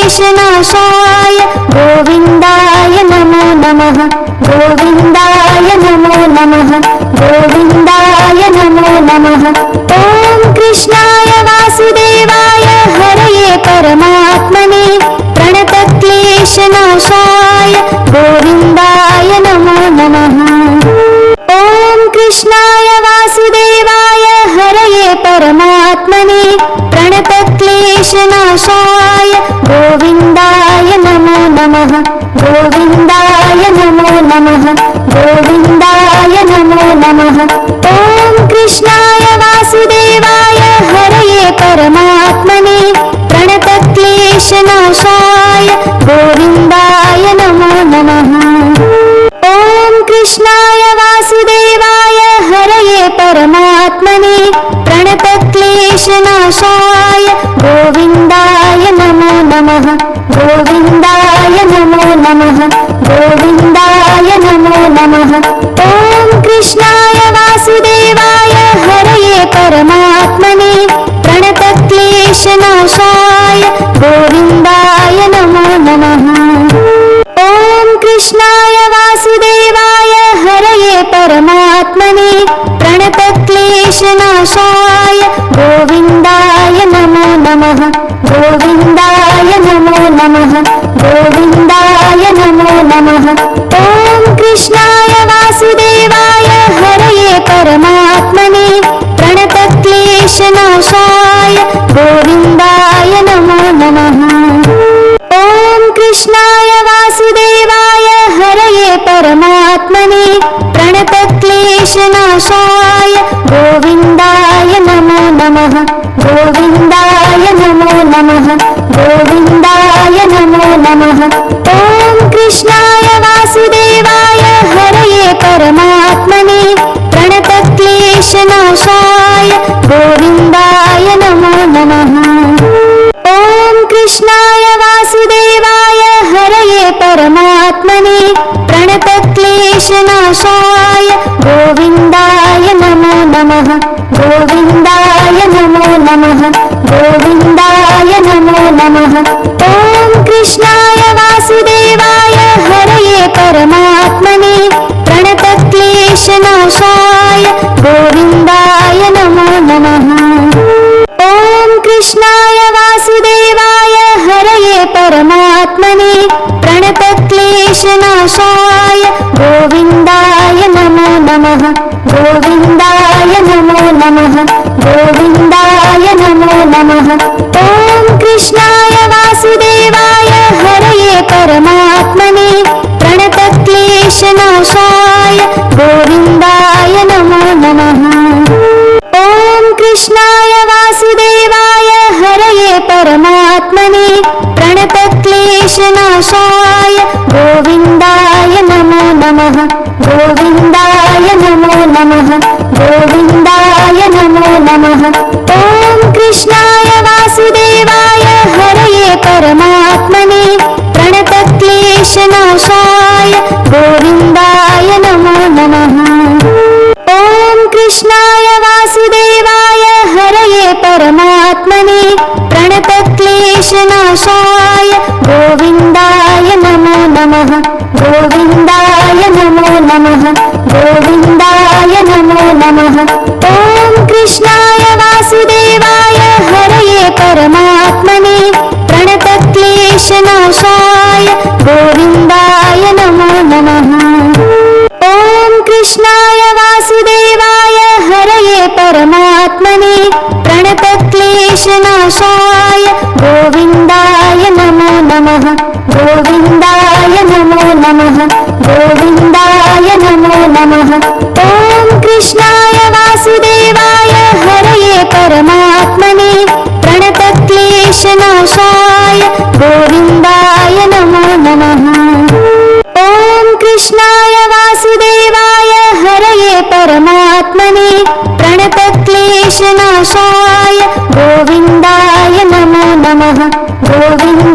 प्रणतक्लेशनाशाय गोविन्दाय नमो नमः गोविन्दाय नमो नमः गोविन्दाय नमो नमः। ॐ कृष्णाय वासुदेवाय हरये परमात्मने प्रणतक्लेशनाशाय गोविन्दाय नमो नमः। ॐ कृष्णाय वासुदेवाय हरये परमात्मने प्रणतक्लेशनाशाय गोविन्दाय नमो नमः गोविन्दाय नमो नमः गोविन्दाय नमो नमः। ॐ कृष्णाय वासुदेवाय हरये परमात्मने प्रणतक्लेशनाशाय गोविन्दाय नमो नमः। ॐ कृष्णाय वासुदेवाय हरये परमात्मने प्रणतक्लेशनाशाय गोविन्दाय नमो नमः गोविन्दाय नमो नमः गोविन्दाय नमो नमः। ॐ कृष्णाय वासुदेवाय हरये परमात्मने प्रणतक्लेशनाशाय गोविन्दाय नमो नमः। ॐ कृष्णाय वासुदेवाय हरये परमात्मने प्रणतक्लेशनाशाय गोविन्दाय नमो नमः गोविन्दाय नमो नमः गोविन्दाय नमो नमः। ॐ कृष्णाय वासुदेवाय हरये परमात्मने प्रणतक्लेशनाशाय गोविन्दाय नमो नमः। ॐ कृष्णाय वासुदेवाय हरये परमात्मने प्रणतक्लेशनाशाय गोविन्दाय नमो नमः गोविन्दाय नमो नमः गोविन्दाय नमो नमः। ॐ कृष्णाय वासुदेवाय हरये परमात्मने प्रणतक्लेशनाशाय गोविन्दाय नमो नमः। ॐ कृष्णाय वासुदेवाय हरये परमात्मने प्रणतक्लेशनाशाय गोविन्दाय नमो नमः गोविन्दाय नमो नमः गोविन्दाय नमो नमः। ॐ कृष्णाय वासुदेवाय हरये परमात्मने प्रणतक्लेशनाशाय गोविन्दाय नमो नमः। ॐ कृष्णाय वासुदेवाय हरये परमात्मने प्रणतक्लेशनाशाय गोविन्दाय नमो नमः गोविन्दाय नमो नमः गोविन्दाय नमो नमः। ॐ कृष्णाय वासुदेवाय हरये परमात्मने प्रणतक्लेशनाशाय गोविन्दाय नमो नमः। ॐ कृष्णाय वासुदेवाय हरये परमात्मने प्रणतक्लेशनाशाय गोविन्दाय नमो नमः गोविन्दाय नमो नमः गोविन्दाय नमो नमः। ॐ कृष्णाय वासुदेवाय हरये परमात्मने प्रणतक्लेशनाशाय गोविन्दाय नमो नमः। ॐ कृष्णाय वासुदेवाय हरये परमात्मने प्रणतक्लेशनाशाय गोविन्दाय नमो नमः गोविन्दाय नमो नमः गोविन्दाय नमो नमः। ॐ कृष्णाय वासुदेवाय हरये परमात्मने प्रणतक्लेशनाशाय गोविन्दाय नमो नमः। ॐ कृष्णाय वासुदेवाय हरये परमात्मने प्रणतक्लेशनाशाय गोविन्दाय नमो नमः गोविन्दाय नमो नमः गोविन्दाय नमो नमः। ॐ कृष्णाय वासुदेवाय हरये परमात्मने प्रणतक्लेशनाशाय गोविन्दाय नमो नमः। ॐ कृष्णाय वासुदेवाय हरये परमात्मने प्रणतक्लेशनाशाय गोविन्दाय नमो नमः गोविन्दाय